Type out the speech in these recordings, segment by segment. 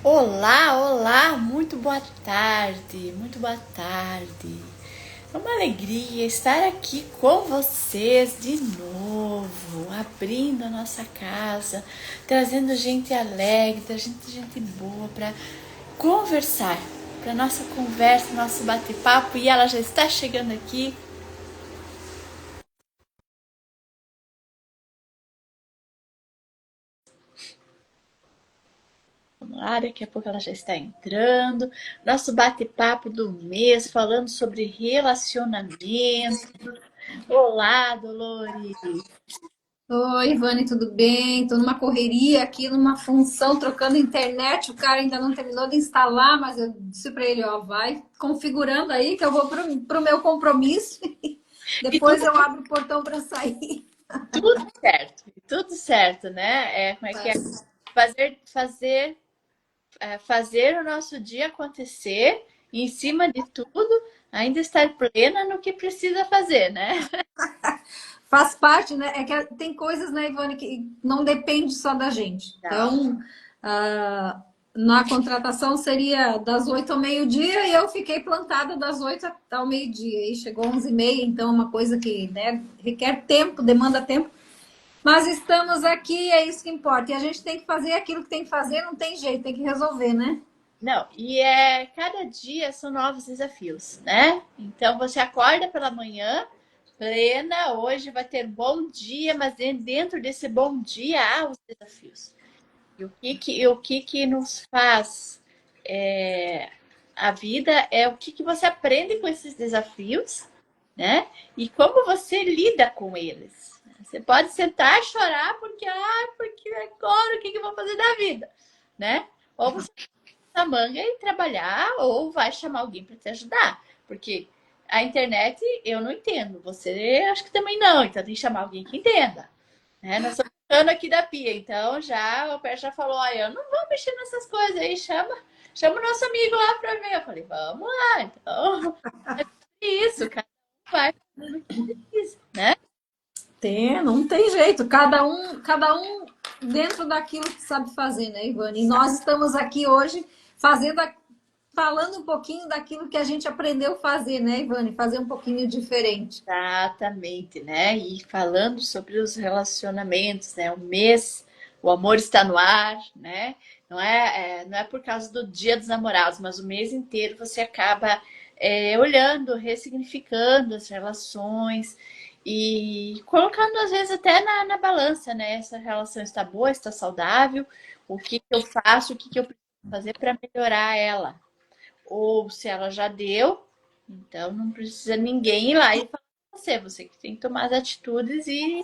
Olá, olá, muito boa tarde, muito boa tarde. É uma alegria estar aqui com vocês de novo, abrindo a nossa casa, trazendo gente alegre, trazendo gente boa para conversar, para nossa conversa, nosso bate-papo. E ela já está chegando aqui. Vamos lá, daqui a pouco ela já está entrando. Nosso bate-papo do mês, falando sobre relacionamento. Olá, Dolores. Oi, Ivane, tudo bem? Tô numa correria aqui, numa função, trocando internet. O cara ainda não terminou de instalar, mas eu disse para ele, ó, vai configurando aí que eu vou pro meu compromisso. E Depois eu abro o portão para sair. tudo certo, né? Como é que é? Tá. Fazer o nosso dia acontecer e, em cima de tudo, ainda estar plena no que precisa fazer, né? Faz parte, né? É que tem coisas, né, Ivane, que não depende só da gente. Não. Então, na contratação seria das 8 ao meio-dia e eu fiquei plantada das 8 ao meio-dia. E chegou 11h30, então é uma coisa que, né, requer tempo, demanda tempo. Mas estamos aqui, é isso que importa. E a gente tem que fazer aquilo que tem que fazer, não tem jeito, tem que resolver, né? Não, cada dia são novos desafios, né? Então você acorda pela manhã plena, hoje vai ter bom dia, mas dentro desse bom dia há os desafios. E o que nos faz a vida é o que você aprende com esses desafios, né? E como você lida com eles. Você pode sentar e chorar porque agora o que eu vou fazer da vida, né? Ou você na manga e trabalhar, ou vai chamar alguém para te ajudar, porque a internet eu não entendo, você acho que também não, então tem que chamar alguém que entenda, né? Nós estamos falando aqui da pia, então já o Pé já falou, eu não vou mexer nessas coisas aí, chama o nosso amigo lá para ver. Eu falei, vamos lá, então é isso, cara vai fazendo o que precisa, né? Tem, não tem jeito. Cada um dentro daquilo que sabe fazer, né, Ivane? E nós estamos aqui hoje fazendo, falando um pouquinho daquilo que a gente aprendeu a fazer, né, Ivane? Fazer um pouquinho diferente. Exatamente, né? E falando sobre os relacionamentos, né? O amor está no ar, né? Não é por causa do Dia dos Namorados, mas o mês inteiro você acaba olhando, ressignificando as relações e colocando às vezes até na balança, né? Essa relação está boa, está saudável, o que que eu faço, o que que eu preciso fazer para melhorar ela? Ou se ela já deu, então não precisa ninguém ir lá e falar com você que tem que tomar as atitudes e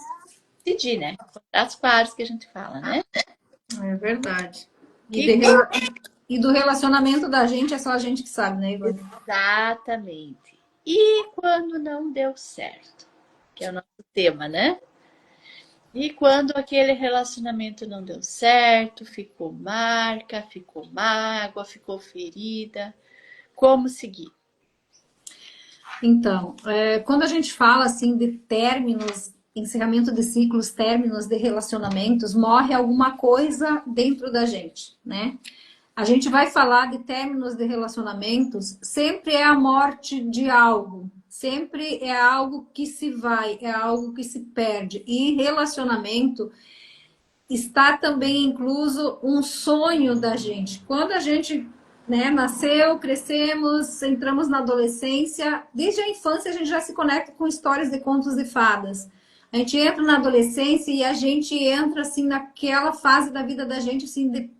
decidir, né? As claras que a gente fala, né? É verdade. E, E de, e do relacionamento da gente é só a gente que sabe, né, Ivane? exatamente. E quando não deu certo, que é o nosso tema, né? E quando aquele relacionamento não deu certo, ficou marca, ficou mágoa, ficou ferida, como seguir? Então, quando a gente fala assim de términos, encerramento de ciclos, términos de relacionamentos, morre alguma coisa dentro da gente, né? A gente vai falar de términos de relacionamentos, sempre é a morte de algo, sempre é algo que se vai, é algo que se perde. E relacionamento está também incluso um sonho da gente. Quando a gente, né, nasceu, crescemos, entramos na adolescência, desde a infância a gente já se conecta com histórias de contos de fadas. A gente entra na adolescência e a gente entra assim naquela fase da vida da gente assim de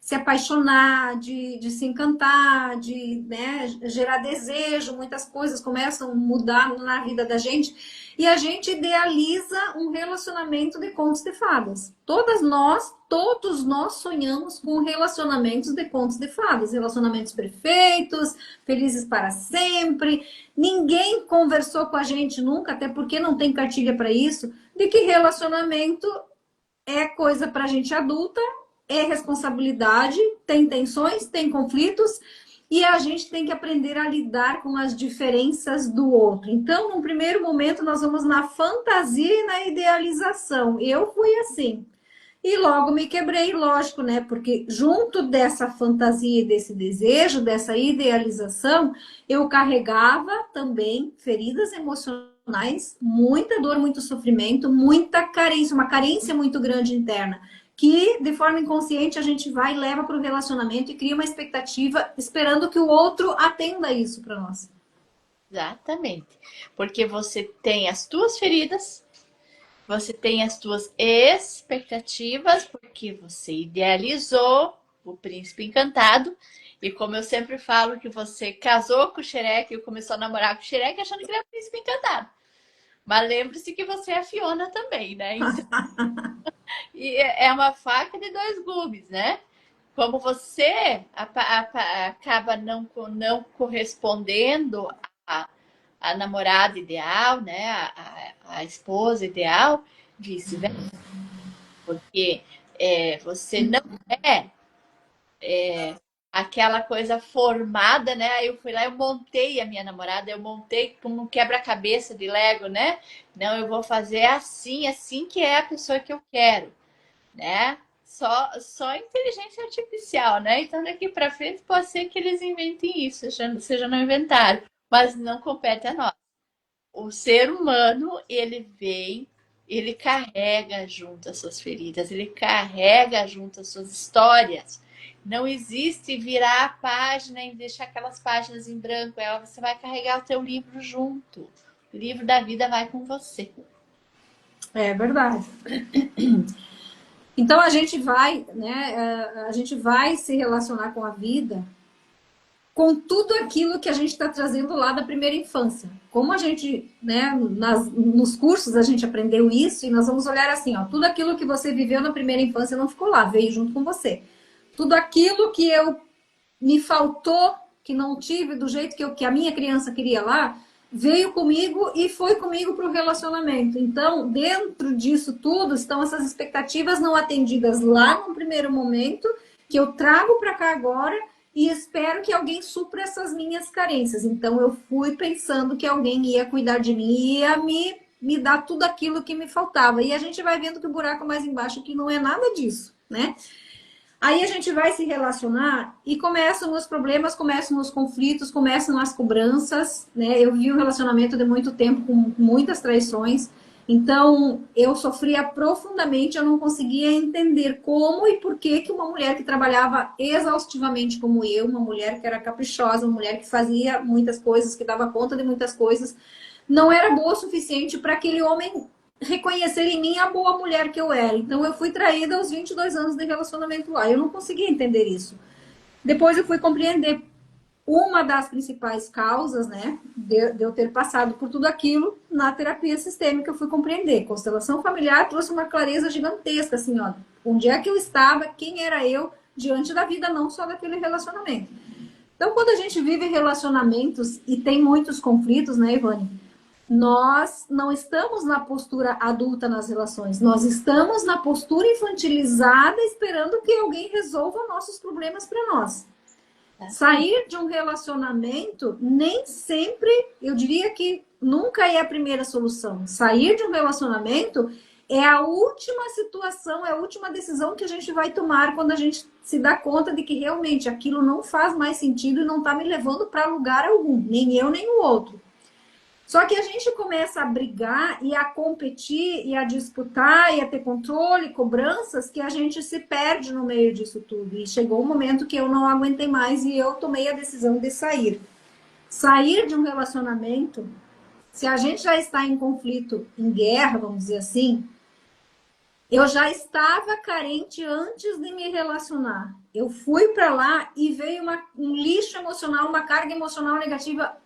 se apaixonar, de se encantar, de, né, gerar desejo, muitas coisas começam a mudar na vida da gente e a gente idealiza um relacionamento de contos de fadas. Todos nós sonhamos com relacionamentos de contos de fadas, relacionamentos perfeitos, felizes para sempre. Ninguém conversou com a gente nunca, até porque não tem cartilha para isso, de que relacionamento é coisa para gente adulta, é responsabilidade, tem tensões, tem conflitos e a gente tem que aprender a lidar com as diferenças do outro. Então, no primeiro momento, nós vamos na fantasia e na idealização. Eu fui assim. E logo me quebrei, lógico, né? Porque junto dessa fantasia e desse desejo, dessa idealização, eu carregava também feridas emocionais, muita dor, muito sofrimento, muita carência, uma carência muito grande interna, que de forma inconsciente a gente vai e leva para o relacionamento e cria uma expectativa esperando que o outro atenda isso para nós. Exatamente. Porque você tem as tuas feridas, você tem as tuas expectativas, porque você idealizou o príncipe encantado. E como eu sempre falo que você casou com o Xereque e começou a namorar com o Xereque achando que ele é o príncipe encantado. Mas lembre-se que você é a Fiona também, né? Então, e é uma faca de dois gumes, né? Como você acaba não correspondendo à namorada ideal, né? A esposa ideal, vice-versa. Porque você não é aquela coisa formada, né? Aí eu fui lá, eu montei a minha namorada, eu montei como um quebra-cabeça de Lego, né? Não, eu vou fazer assim, assim que é a pessoa que eu quero, né? Só inteligência artificial, né? Então daqui para frente pode ser que eles inventem isso, seja no inventário, mas não compete a nós. O ser humano, ele carrega junto as suas feridas, ele carrega junto as suas histórias. Não existe virar a página e deixar aquelas páginas em branco. Você vai carregar o teu livro junto. O livro da vida vai com você. É verdade. Então a gente vai, né? A gente vai se relacionar com a vida com tudo aquilo que a gente está trazendo lá da primeira infância. Como a gente, né, nos cursos a gente aprendeu isso e nós vamos olhar assim, ó, tudo aquilo que você viveu na primeira infância não ficou lá, veio junto com você. Tudo aquilo que me faltou, que não tive do jeito que a minha criança queria lá, veio comigo e foi comigo para o relacionamento. Então, dentro disso tudo, estão essas expectativas não atendidas lá no primeiro momento, que eu trago para cá agora e espero que alguém supra essas minhas carências. Então, eu fui pensando que alguém ia cuidar de mim e ia me dar tudo aquilo que me faltava. E a gente vai vendo que o buraco mais embaixo que não é nada disso, né? Aí a gente vai se relacionar e começam os problemas, começam os conflitos, começam as cobranças, né? Eu vi um relacionamento de muito tempo com muitas traições, então eu sofria profundamente, eu não conseguia entender como e por que que uma mulher que trabalhava exaustivamente como eu, uma mulher que era caprichosa, uma mulher que fazia muitas coisas, que dava conta de muitas coisas, não era boa o suficiente para aquele homem reconhecer em mim a boa mulher que eu era. Então eu fui traída aos 22 anos de relacionamento lá. Eu não conseguia entender isso. Depois eu fui compreender uma das principais causas, né, de eu ter passado por tudo aquilo na terapia sistêmica. Eu fui compreender. Constelação familiar trouxe uma clareza gigantesca, assim, ó, onde é que eu estava, quem era eu diante da vida, não só daquele relacionamento. Então, quando a gente vive relacionamentos e tem muitos conflitos, né, Ivane? Nós não estamos na postura adulta nas relações, nós estamos na postura infantilizada esperando que alguém resolva nossos problemas para nós. Sair de um relacionamento nem sempre, eu diria que nunca é a primeira solução. Sair de um relacionamento é a última situação, é a última decisão que a gente vai tomar quando a gente se dá conta de que realmente aquilo não faz mais sentido e não está me levando para lugar algum, nem eu nem o outro. Só que a gente começa a brigar e a competir e a disputar e a ter controle, cobranças, que a gente se perde no meio disso tudo. E chegou um momento que eu não aguentei mais e eu tomei a decisão de sair. Sair de um relacionamento, se a gente já está em conflito, em guerra, vamos dizer assim, eu já estava carente antes de me relacionar. Eu fui para lá e veio um lixo emocional, uma carga emocional negativa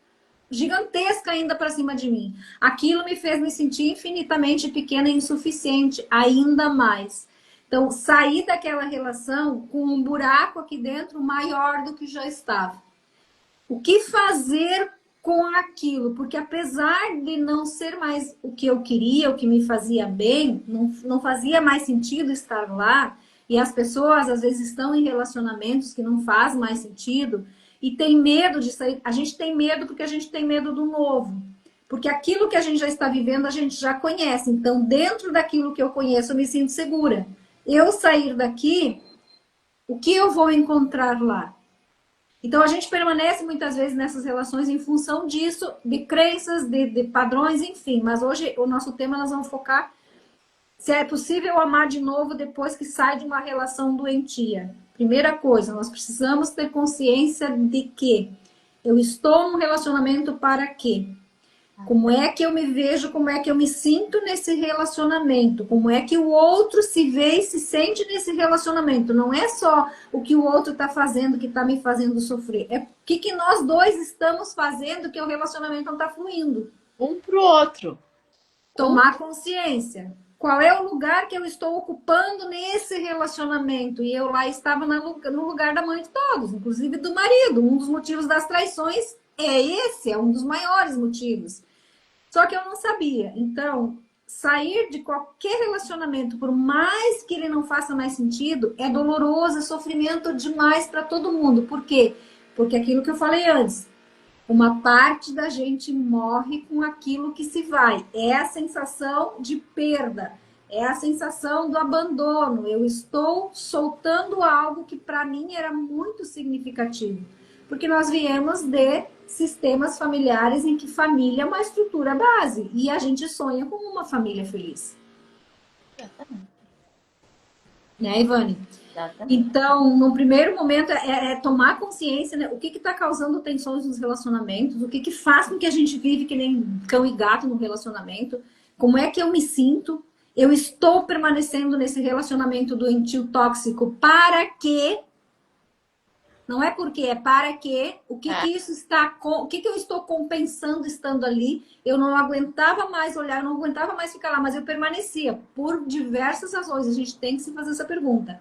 gigantesca ainda para cima de mim. Aquilo me fez me sentir infinitamente pequena e insuficiente, ainda mais. Então, saí daquela relação com um buraco aqui dentro maior do que já estava. O que fazer com aquilo? Porque apesar de não ser mais o que eu queria, o que me fazia bem, não fazia mais sentido estar lá, e as pessoas às vezes estão em relacionamentos que não faz mais sentido, e tem medo de sair. A gente tem medo porque a gente tem medo do novo. Porque aquilo que a gente já está vivendo, a gente já conhece. Então, dentro daquilo que eu conheço, eu me sinto segura. eu sair daqui, o que eu vou encontrar lá? Então a gente permanece muitas vezes nessas relações em função disso, de crenças, de padrões, enfim. Mas hoje o nosso tema nós vamos focar se é possível amar de novo depois que sai de uma relação doentia. Primeira coisa, nós precisamos ter consciência de que eu estou num relacionamento para quê? Como é que eu me vejo, como é que eu me sinto nesse relacionamento, como é que o outro se vê e se sente nesse relacionamento. Não é só o que o outro está fazendo que está me fazendo sofrer, é o que nós dois estamos fazendo que o relacionamento não está fluindo. Um pro outro. Tomar consciência. Qual é o lugar que eu estou ocupando nesse relacionamento? E eu lá estava no lugar da mãe de todos, inclusive do marido. Um dos motivos das traições é esse, é um dos maiores motivos. Só que eu não sabia. Então, sair de qualquer relacionamento, por mais que ele não faça mais sentido, é doloroso, é sofrimento demais para todo mundo. Por quê? Porque aquilo que eu falei antes, uma parte da gente morre com aquilo que se vai. É a sensação de perda, é a sensação do abandono. Eu estou soltando algo que para mim era muito significativo. Porque nós viemos de sistemas familiares em que família é uma estrutura base. E a gente sonha com uma família feliz. Exatamente. Né, Ivane? Exatamente. Então, no primeiro momento, é tomar consciência, né? O que está causando tensões nos relacionamentos, o que faz com que a gente vive que nem cão e gato no relacionamento, como é que eu me sinto, eu estou permanecendo nesse relacionamento doentio tóxico para quê? Não é porque, é para quê? O que isso está, o que eu estou compensando estando ali? Eu não aguentava mais olhar, eu não aguentava mais ficar lá, mas eu permanecia por diversas razões. A gente tem que se fazer essa pergunta.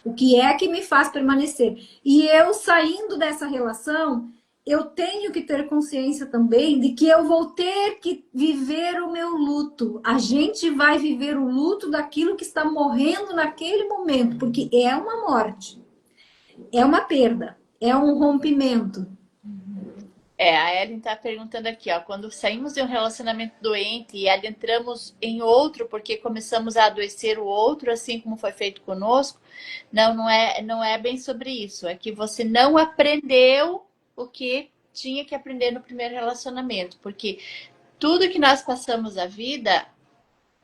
O que é que me faz permanecer? E eu saindo dessa relação, eu tenho que ter consciência também de que eu vou ter que viver o meu luto. A gente vai viver o luto daquilo que está morrendo naquele momento, porque é uma morte, é uma perda, é um rompimento. A Ellen está perguntando aqui, ó, quando saímos de um relacionamento doente e adentramos em outro porque começamos a adoecer o outro, assim como foi feito conosco, não é bem sobre isso. É que você não aprendeu o que tinha que aprender no primeiro relacionamento, porque tudo que nós passamos a vida,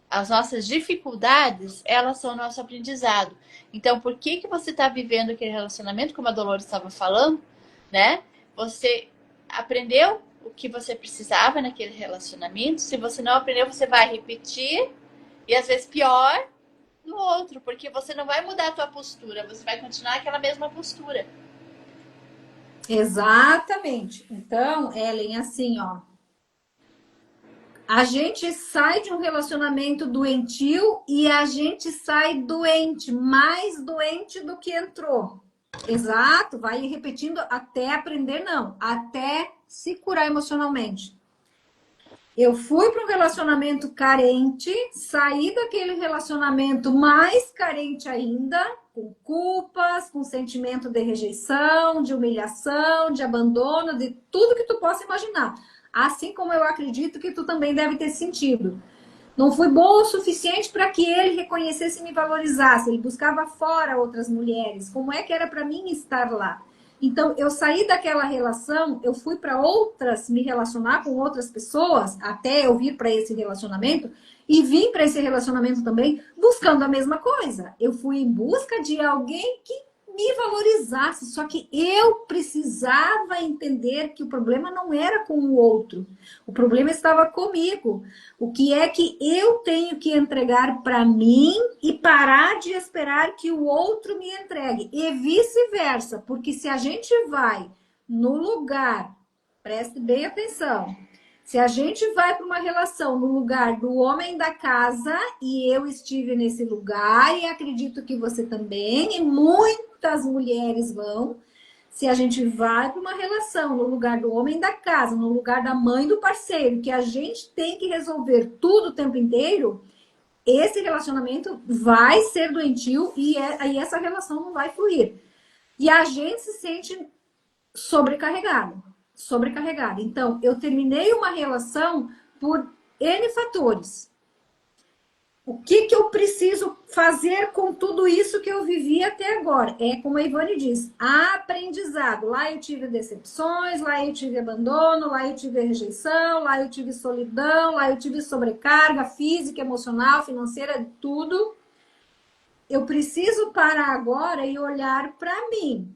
as nossas dificuldades, elas são o nosso aprendizado. Então, por que você está vivendo aquele relacionamento, como a Dolores estava falando, né? Você aprendeu o que você precisava naquele relacionamento. Se você não aprendeu, você vai repetir e às vezes pior no outro, porque você não vai mudar a tua postura, você vai continuar aquela mesma postura. Exatamente. Então, Ellen, assim, ó. A gente sai de um relacionamento doentio e a gente sai doente, mais doente do que entrou. Exato, vai repetindo até aprender, não, até se curar emocionalmente. Eu fui para um relacionamento carente, saí daquele relacionamento mais carente ainda, com culpas, com sentimento de rejeição, de humilhação, de abandono, de tudo que tu possa imaginar. Assim como eu acredito que tu também deve ter sentido. Não fui boa o suficiente para que ele reconhecesse e me valorizasse. Ele buscava fora outras mulheres. Como é que era para mim estar lá? Então, eu saí daquela relação, eu fui para outras, me relacionar com outras pessoas, até eu vir para esse relacionamento, e vim para esse relacionamento também buscando a mesma coisa. Eu fui em busca de alguém que me valorizasse, só que eu precisava entender que o problema não era com o outro, o problema estava comigo. O que é que eu tenho que entregar para mim e parar de esperar que o outro me entregue, e vice-versa, porque se a gente vai no lugar, preste bem atenção, se a gente vai para uma relação no lugar do homem da casa, e eu estive nesse lugar, e acredito que você também, e muitas mulheres vão, se a gente vai para uma relação no lugar do homem da casa, no lugar da mãe do parceiro, que a gente tem que resolver tudo o tempo inteiro, esse relacionamento vai ser doentio e essa relação não vai fluir. E a gente se sente sobrecarregado. Sobrecarregada. Então, eu terminei uma relação por N fatores. O que eu preciso fazer com tudo isso que eu vivi até agora? É como a Ivone diz, aprendizado. Lá eu tive decepções, lá eu tive abandono, lá eu tive rejeição, lá eu tive solidão, lá eu tive sobrecarga física, emocional, financeira, tudo. Eu preciso parar agora e olhar para mim.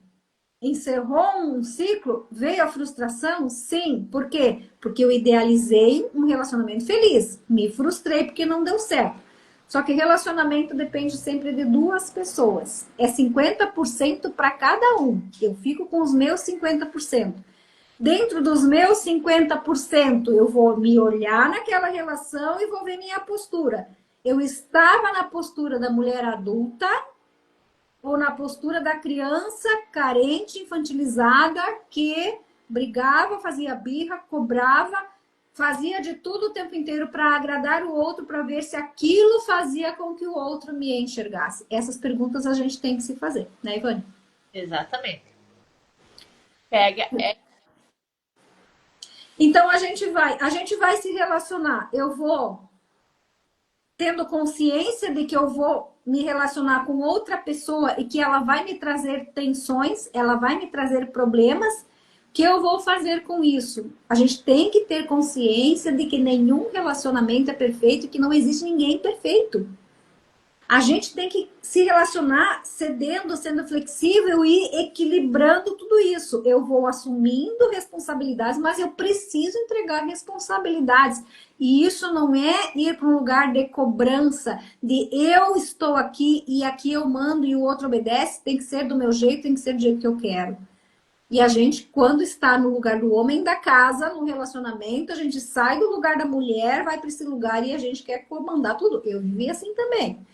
Encerrou um ciclo? Veio a frustração? Sim. Por quê? Porque eu idealizei um relacionamento feliz. Me frustrei porque não deu certo. Só que relacionamento depende sempre de duas pessoas. É 50% para cada um. Eu fico com os meus 50%. Dentro dos meus 50%, eu vou me olhar naquela relação e vou ver minha postura. Eu estava na postura da mulher adulta ou na postura da criança carente, infantilizada, que brigava, fazia birra, cobrava, fazia de tudo o tempo inteiro para agradar o outro, para ver se aquilo fazia com que o outro me enxergasse. Essas perguntas a gente tem que se fazer, né, Ivone? Exatamente. Pega, Então a gente vai se relacionar. Eu vou tendo consciência de que eu vou me relacionar com outra pessoa e que ela vai me trazer tensões, ela vai me trazer problemas, o que eu vou fazer com isso? A gente tem que ter consciência de que nenhum relacionamento é perfeito e que não existe ninguém perfeito. A gente tem que se relacionar cedendo, sendo flexível e equilibrando tudo isso. Eu vou assumindo responsabilidades, mas eu preciso entregar responsabilidades. E isso não é ir para um lugar de cobrança, de eu estou aqui e aqui eu mando e o outro obedece, tem que ser do meu jeito, tem que ser do jeito que eu quero. E a gente, quando está no lugar do homem da casa, no relacionamento, a gente sai do lugar da mulher, vai para esse lugar e a gente quer comandar tudo. Eu vivi assim também.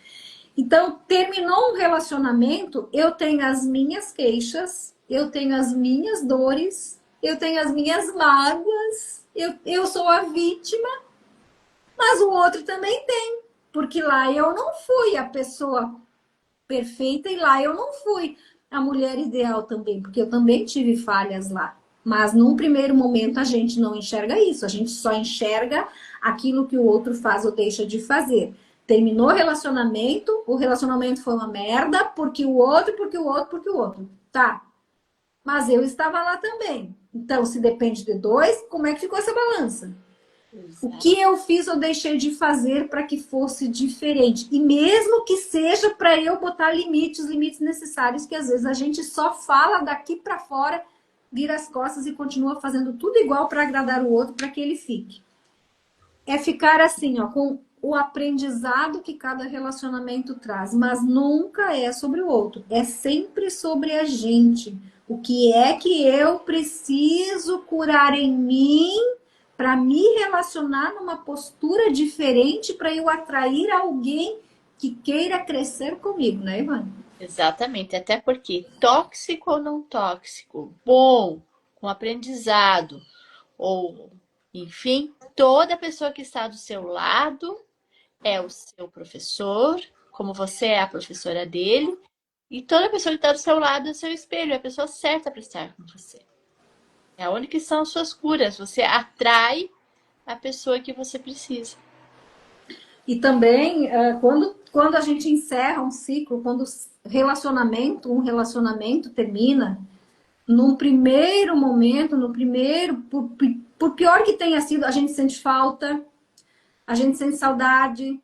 Então, terminou um relacionamento, eu tenho as minhas queixas, eu tenho as minhas dores, eu tenho as minhas mágoas, eu sou a vítima, mas o outro também tem, porque lá eu não fui a pessoa perfeita e lá eu não fui a mulher ideal também, porque eu também tive falhas lá. Mas num primeiro momento a gente não enxerga isso, a gente só enxerga aquilo que o outro faz ou deixa de fazer. Terminou o relacionamento foi uma merda, porque o outro, porque o outro, porque o outro. Tá. Mas eu estava lá também. Então, se depende de dois, como é que ficou essa balança? O que eu fiz ou deixei de fazer para que fosse diferente? E mesmo que seja para eu botar limites, os limites necessários, que às vezes a gente só fala daqui para fora, vira as costas e continua fazendo tudo igual para agradar o outro, para que ele fique. É ficar assim, ó, com o aprendizado que cada relacionamento traz, mas nunca é sobre o outro, é sempre sobre a gente. O que é que eu preciso curar em mim para me relacionar numa postura diferente para eu atrair alguém que queira crescer comigo, né, Ivane? exatamente. Até porque tóxico ou não tóxico, bom, com aprendizado, ou enfim, toda pessoa que está do seu lado é o seu professor, como você é a professora dele, e toda pessoa que está do seu lado é o seu espelho, é a pessoa certa para estar com você. É onde que são as suas curas. Você atrai a pessoa que você precisa. E também, quando a gente encerra um ciclo, quando um relacionamento termina, num primeiro momento, por pior que tenha sido, a gente sente falta, a gente sente saudade,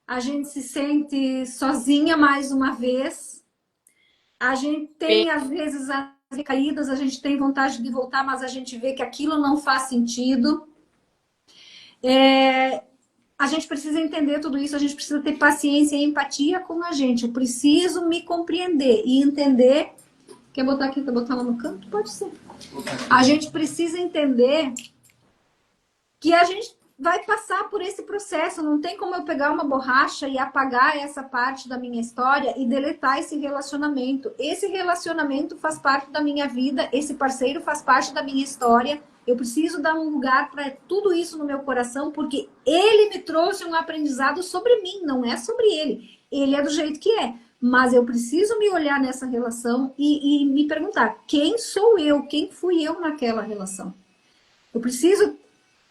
a gente se sente sozinha mais uma vez, a gente tem, às vezes, as recaídas, a gente tem vontade de voltar, mas a gente vê que aquilo não faz sentido. A gente precisa entender tudo isso, a gente precisa ter paciência e empatia com a gente. Eu preciso me compreender e entender. Quer botar aqui, quer botar lá no canto? Pode ser. A gente precisa entender que a gente vai passar por esse processo. Não tem como eu pegar uma borracha e apagar essa parte da minha história e deletar esse relacionamento. Esse relacionamento faz parte da minha vida, esse parceiro faz parte da minha história. Eu preciso dar um lugar para tudo isso no meu coração, porque ele me trouxe um aprendizado sobre mim, não é sobre ele. Ele é do jeito que é. Mas eu preciso me olhar nessa relação e me perguntar: quem sou eu? Quem fui eu naquela relação? Eu preciso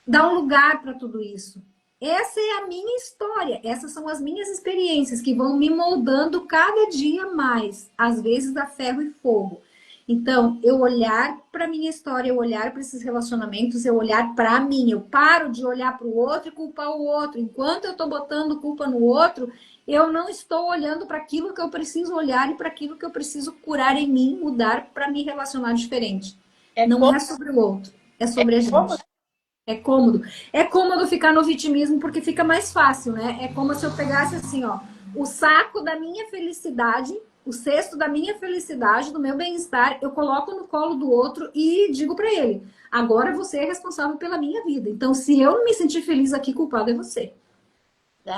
dar um lugar para tudo isso. Essa é a minha história, essas são as minhas experiências que vão me moldando cada dia mais, às vezes a ferro e fogo. Então, eu olhar para minha história, eu olhar para esses relacionamentos, eu olhar para mim, eu paro de olhar para o outro e culpar o outro. Enquanto eu estou botando culpa no outro, eu não estou olhando para aquilo que eu preciso olhar e para aquilo que eu preciso curar em mim, mudar para me relacionar diferente. É Não como, é sobre o outro, é sobre a como gente. É cômodo. É cômodo ficar no vitimismo porque fica mais fácil, né? É como se eu pegasse assim, ó, o saco da minha felicidade, o cesto da minha felicidade, do meu bem-estar, eu coloco no colo do outro e digo para ele: agora você é responsável pela minha vida. Então, se eu não me sentir feliz aqui, culpado é você.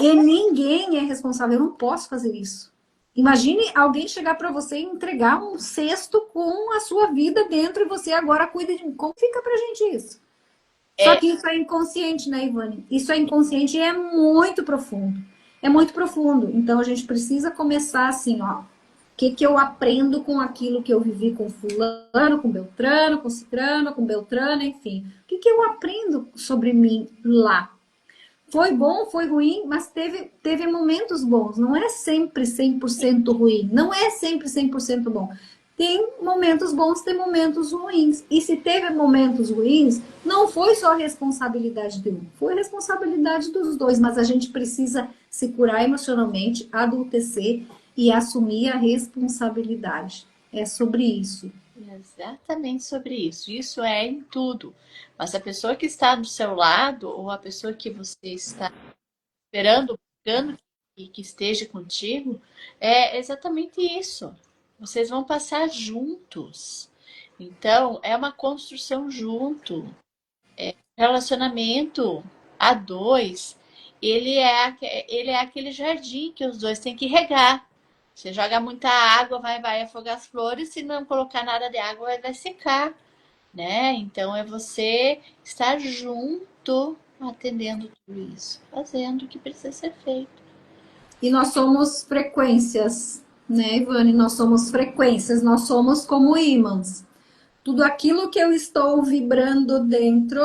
E exata- ninguém é responsável, eu não posso fazer isso. Imagine alguém chegar para você e entregar um cesto com a sua vida dentro e você agora cuida de mim. Como fica pra gente isso? Só é, que isso é inconsciente, né, Ivane? Isso é inconsciente e é muito profundo. É muito profundo. Então a gente precisa começar assim, ó. O que, que eu aprendo com aquilo que eu vivi com fulano, com Beltrano, com Cicrano, com Beltrano, enfim. O que, que eu aprendo sobre mim lá? Foi bom, foi ruim, mas teve momentos bons. Não é sempre 100% ruim. Não é sempre 100% bom. Tem momentos bons, tem momentos ruins. E se teve momentos ruins, não foi só responsabilidade de um, foi responsabilidade dos dois. Mas a gente precisa se curar emocionalmente, adultecer e assumir a responsabilidade. É sobre isso. exatamente sobre isso. Isso é em tudo. Mas a pessoa que está do seu lado, ou a pessoa que você está esperando, buscando que esteja contigo, é exatamente isso. Vocês vão passar juntos. Então, é uma construção junto. Relacionamento a dois, ele é aquele jardim que os dois têm que regar. Você joga muita água, vai afogar as flores, se não colocar nada de água, vai secar, né? Então é você estar junto, atendendo tudo isso, fazendo o que precisa ser feito. E nós somos frequências, né, Ivane? Nós somos frequências, nós somos como ímãs. Tudo aquilo que eu estou vibrando dentro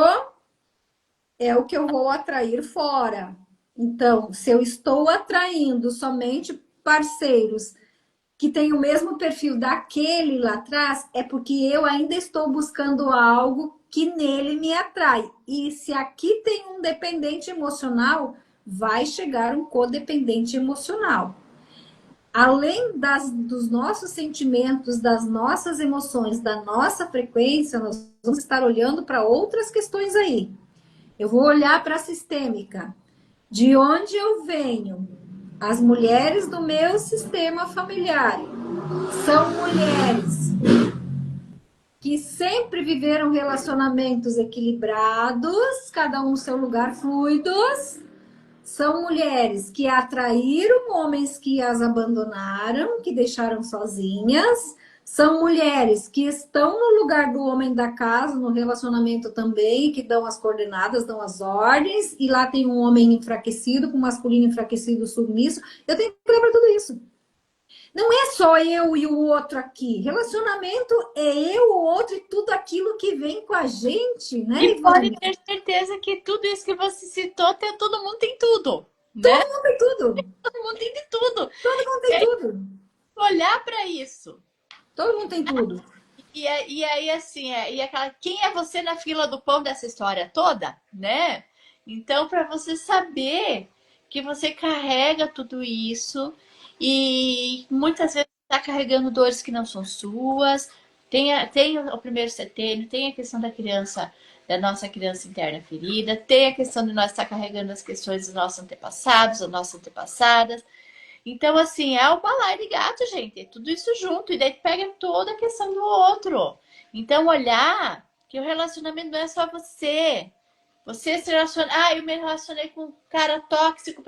é o que eu vou atrair fora. Então, se eu estou atraindo somente parceiros que têm o mesmo perfil daquele lá atrás, é porque eu ainda estou buscando algo que nele me atrai. E se aqui tem um dependente emocional, vai chegar um codependente emocional. Além dos nossos sentimentos, das nossas emoções, da nossa frequência, nós vamos estar olhando para outras questões aí. Eu vou olhar para a sistêmica. De onde eu venho? As mulheres do meu sistema familiar são mulheres que sempre viveram relacionamentos equilibrados, cada um no seu lugar, fluidos. São mulheres que atraíram homens que as abandonaram, que deixaram sozinhas. São mulheres que estão no lugar do homem da casa, no relacionamento também, que dão as coordenadas, dão as ordens, e lá tem um homem enfraquecido, com um masculino enfraquecido, submisso. Eu tenho que lembrar tudo isso. Não é só eu e o outro aqui. Relacionamento é eu, o outro e tudo aquilo que vem com a gente, né, E pode Ivane? ter certeza que tudo isso que você citou, todo mundo tem tudo, né? Tem tudo. Todo mundo tem de tudo. Todo mundo tem tudo. Olhar para isso. Todo mundo tem tudo. E aí, assim, e aquela, quem é você na fila do pão dessa história toda, né? Então, para você saber que você carrega tudo isso e muitas vezes está carregando dores que não são suas, tem o primeiro setênio, tem a questão da criança, da nossa criança interna ferida, tem a questão de nós estar carregando as questões dos nossos antepassados, das nossas antepassadas. Então, assim, é o balaio de gato, gente. É tudo isso junto. E daí pega toda a questão do outro. Então, olhar que o relacionamento não é só você. Você se relaciona. Ah, eu me relacionei com um cara tóxico.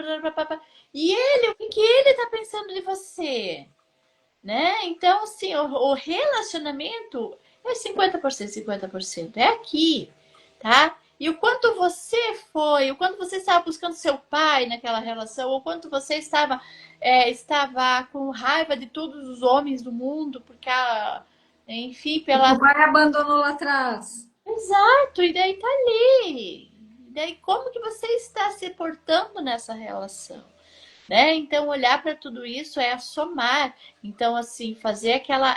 E ele, o que, que ele tá pensando de você? Né? Então, assim, o relacionamento é 50%, 50%. É aqui, tá? E o quanto você foi, o quanto você estava buscando seu pai naquela relação, ou quanto você estava com raiva de todos os homens do mundo, porque, enfim, Porque pela. o pai abandonou lá atrás. Exato, e daí tá ali. vida e como que você está se portando nessa relação, né? Então, olhar para tudo isso é somar. Então, assim, fazer aquela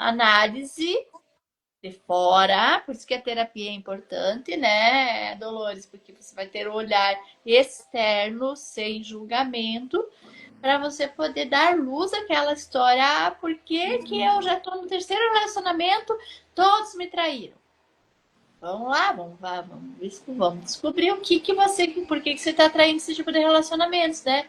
análise de fora, por isso que a terapia é importante, né, Dolores? Porque você vai ter o olhar externo, sem julgamento, para você poder dar luz àquela história. Ah, por que que eu já estou no terceiro relacionamento, todos me traíram? Vamos lá, vamos descobrir o que que você, por que que você está atraindo esse tipo de relacionamentos, né?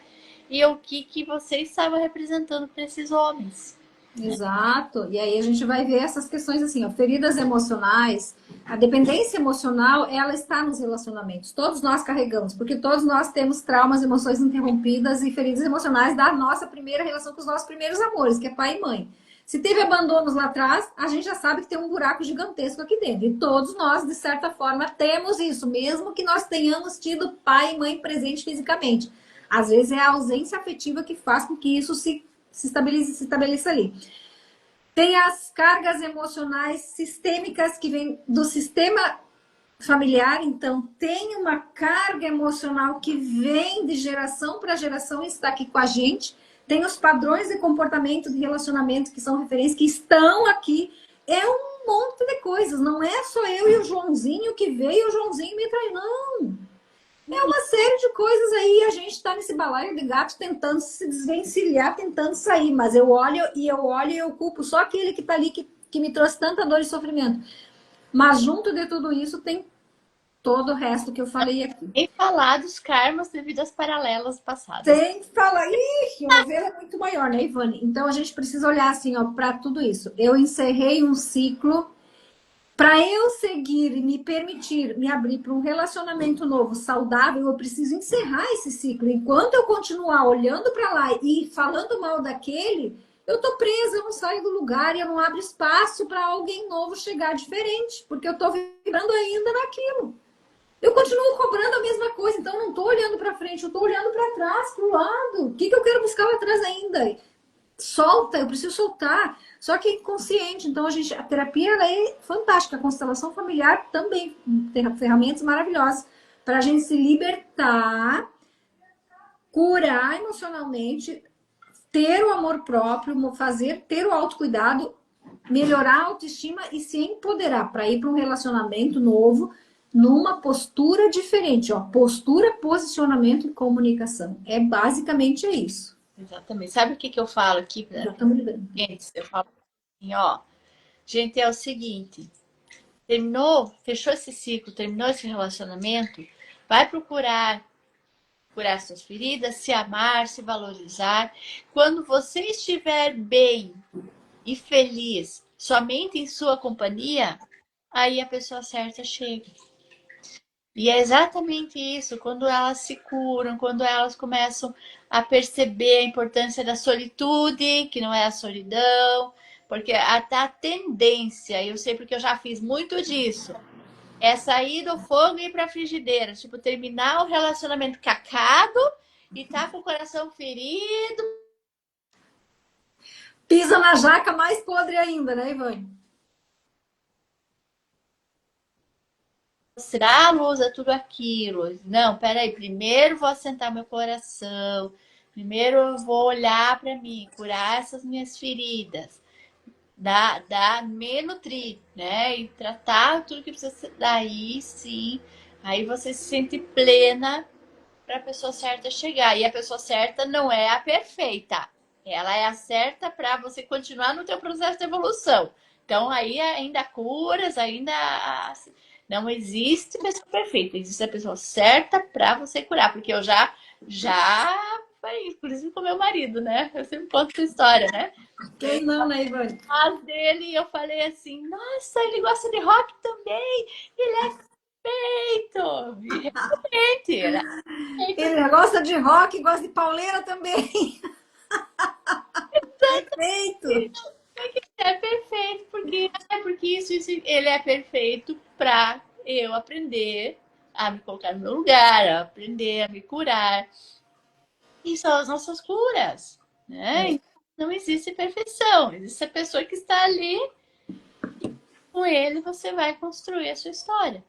E o que que você estava representando para esses homens. Exato. E aí a gente vai ver essas questões assim, ó, feridas emocionais, a dependência emocional, ela está nos relacionamentos. Todos nós carregamos, porque todos nós temos traumas, emoções interrompidas e feridas emocionais da nossa primeira relação com os nossos primeiros amores, que é pai e mãe. Se teve abandonos lá atrás, a gente já sabe que tem um buraco gigantesco aqui dentro. E todos nós, de certa forma, temos isso, mesmo que nós tenhamos tido pai e mãe presente fisicamente. Às vezes é a ausência afetiva que faz com que isso se estabeleça ali. Tem as cargas emocionais sistêmicas que vêm do sistema familiar, então tem uma carga emocional que vem de geração para geração e está aqui com a gente. Tem os padrões de comportamento de relacionamento que são referências que estão aqui. É um monte de coisas, não é só eu e o Joãozinho que veio e o Joãozinho me traiu, não. É uma série de coisas aí, a gente está nesse balaio de gato tentando se desvencilhar, tentando sair, mas eu olho e eu culpo só aquele que está ali que me trouxe tanta dor e sofrimento. Mas junto de tudo isso tem todo o resto que eu falei aqui. Em falar dos karmas de vidas paralelas passadas. Tem que falar, ixi, uma vez é muito maior, né, Ivane? Então a gente precisa olhar assim, ó, para tudo isso. Eu encerrei um ciclo. Para eu seguir e me permitir me abrir para um relacionamento novo, saudável, eu preciso encerrar esse ciclo. Enquanto eu continuar olhando para lá e falando mal daquele, eu tô presa, eu não saio do lugar e eu não abro espaço para alguém novo chegar diferente, porque eu tô vibrando ainda naquilo. Eu continuo cobrando a mesma coisa, então eu não tô olhando para frente, eu tô olhando para trás, para o lado. O que que eu quero buscar lá atrás ainda? Solta, eu preciso soltar. Só que é inconsciente. Então, a terapia ela é fantástica. A constelação familiar também tem ferramentas maravilhosas para a gente se libertar, curar emocionalmente, ter o amor próprio, ter o autocuidado, melhorar a autoestima e se empoderar para ir para um relacionamento novo numa postura diferente. Ó, postura, posicionamento e comunicação. É basicamente isso. Exatamente. Sabe o que que eu falo aqui para Já estamos liberando. gente? Eu falo assim, ó, gente, é o seguinte, terminou, fechou esse ciclo, terminou esse relacionamento, vai procurar curar suas feridas, se amar, se valorizar. Quando você estiver bem e feliz, somente em sua companhia, aí a pessoa certa chega. E é exatamente isso, quando elas se curam, quando elas começam a perceber a importância da solitude, que não é a solidão, porque até a tendência, eu sei porque eu já fiz muito disso, é sair do fogo e ir pra frigideira, tipo, terminar o relacionamento cacado e tá com o coração ferido. Pisa na jaca mais podre ainda, né, Ivane? Mostrar a luz a tudo aquilo. Não, peraí, primeiro vou assentar meu coração, primeiro eu vou olhar para mim, curar essas minhas feridas, me nutrir, né? E tratar tudo que precisa ser. Daí sim, aí você se sente plena para a pessoa certa chegar. E a pessoa certa não é a perfeita. Ela é a certa para você continuar no teu processo de evolução. Então aí ainda curas, ainda não existe pessoa perfeita, existe a pessoa certa para você curar, porque eu já foi inclusive com meu marido, né? Eu sempre conto essa história, né? Quem não, né, Ivane? Mas dele eu falei assim, nossa, ele gosta de rock também, ele é feito. E realmente, ele é feito. Ele gosta de rock, gosta de pauleira também. Perfeito. É perfeito, porque isso, ele é perfeito para eu aprender a me colocar no meu lugar, a aprender a me curar. E são as nossas curas, né? É. Então, não existe perfeição, existe a pessoa que está ali, com ele você vai construir a sua história.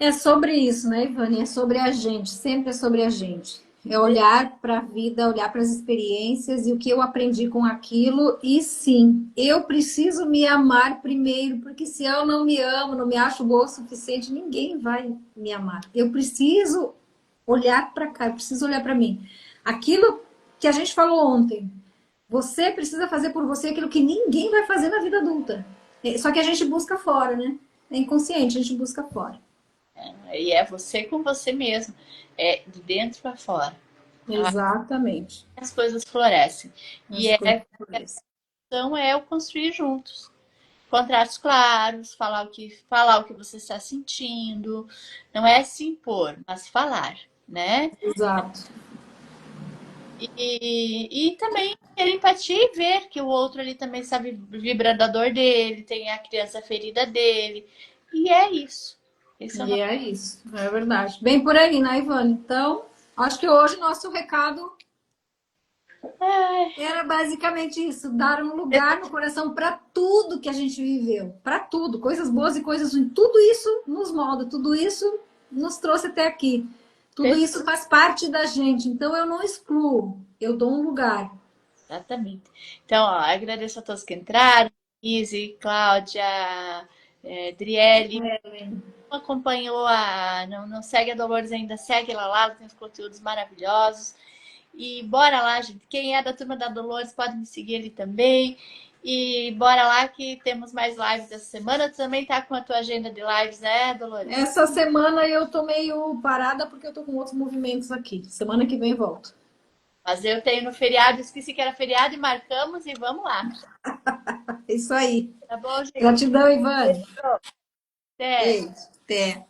É sobre isso, né, Ivani? É sobre a gente, sempre é sobre a gente. É olhar para a vida, olhar para as experiências e o que eu aprendi com aquilo. E sim, eu preciso me amar primeiro, porque se eu não me amo, não me acho boa o suficiente, ninguém vai me amar. Eu preciso olhar para cá, eu preciso olhar para mim. Aquilo que a gente falou ontem, você precisa fazer por você aquilo que ninguém vai fazer na vida adulta. Só que a gente busca fora, né? É inconsciente, a gente busca fora. E é você com você mesmo, é de dentro para fora. Exatamente. As coisas florescem. E As coisas por a isso. questão é o construir juntos. Contratos claros, falar o que você está sentindo. Não é se impor, mas falar, né? Exato. E também ter empatia e ver que o outro ali também está vibrando a dor dele, tem a criança ferida dele. E é isso. Esse é o E é isso, é verdade. Bem por aí, né, Ivane? Então, acho que hoje nosso recado nosso... era basicamente isso, dar um lugar no coração para tudo que a gente viveu, para tudo, coisas boas e coisas ruins. Tudo isso nos molda, tudo isso nos trouxe até aqui. Tudo isso faz parte da gente, então eu não excluo, eu dou um lugar. Exatamente. Então, ó, agradeço a todos que entraram. Izzy, Cláudia, Driele. Não acompanhou não segue a Dolores ainda, segue ela lá, ela tem os conteúdos maravilhosos. E bora lá, gente. Quem é da turma da Dolores pode me seguir ali também. E bora lá que temos mais lives essa semana. Tu também tá com a tua agenda de lives, né, Dolores? Essa semana eu tô meio parada porque eu tô com outros movimentos aqui. Semana que vem volto. Mas eu tenho no feriado, esqueci que era feriado e marcamos e vamos lá. É isso aí. Tá bom, gente? Gratidão, Ivane. Até! Beijo. Até.